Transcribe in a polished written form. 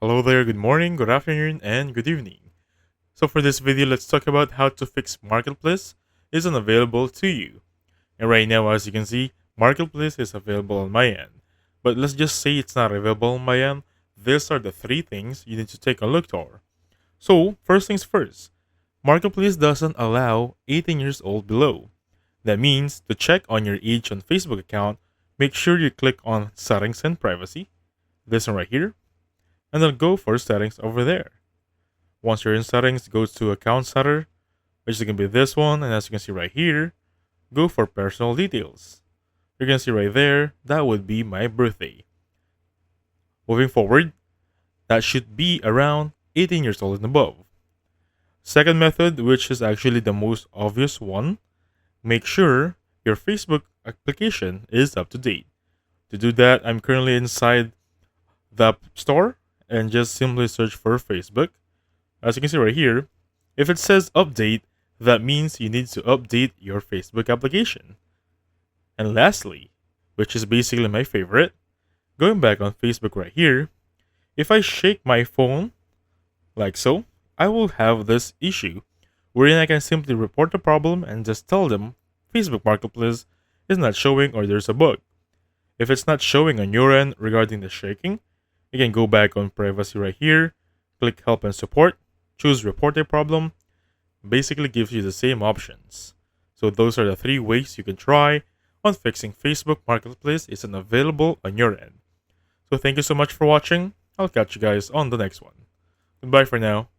Hello there, good morning, good afternoon, and good evening. So for this video, let's talk about how to fix Marketplace isn't available to you. And right now, as you can see, Marketplace is available on my end. But let's just say it's not available on my end. These are the three things you need to take a look for. So first things first, Marketplace doesn't allow 18 years old below. That means to check on your age on Facebook account, make sure you click on Settings and Privacy, this one right here, and then go for settings over there. Once you're in settings, go to account setter, which is going to be this one. And as you can see right here, go for personal details. You're going to see right there, that would be my birthday. Moving forward, that should be around 18 years old and above. Second method, which is actually the most obvious one, make sure your Facebook application is up to date. To do that, I'm currently inside the App Store and just simply search for Facebook. As you can see right here, if it says update, that means you need to update your Facebook application. And lastly, which is basically my favorite, going back on Facebook right here, if I shake my phone like so, I will have this issue wherein I can simply report the problem and just tell them Facebook Marketplace is not showing or there's a bug. If it's not showing on your end regarding the shaking, you can go back on privacy right here, click help and support, choose report a problem, basically gives you the same options. So those are the three ways you can try on fixing Facebook Marketplace isn't available on your end. So thank you so much for watching. I'll catch you guys on the next one. Goodbye for now.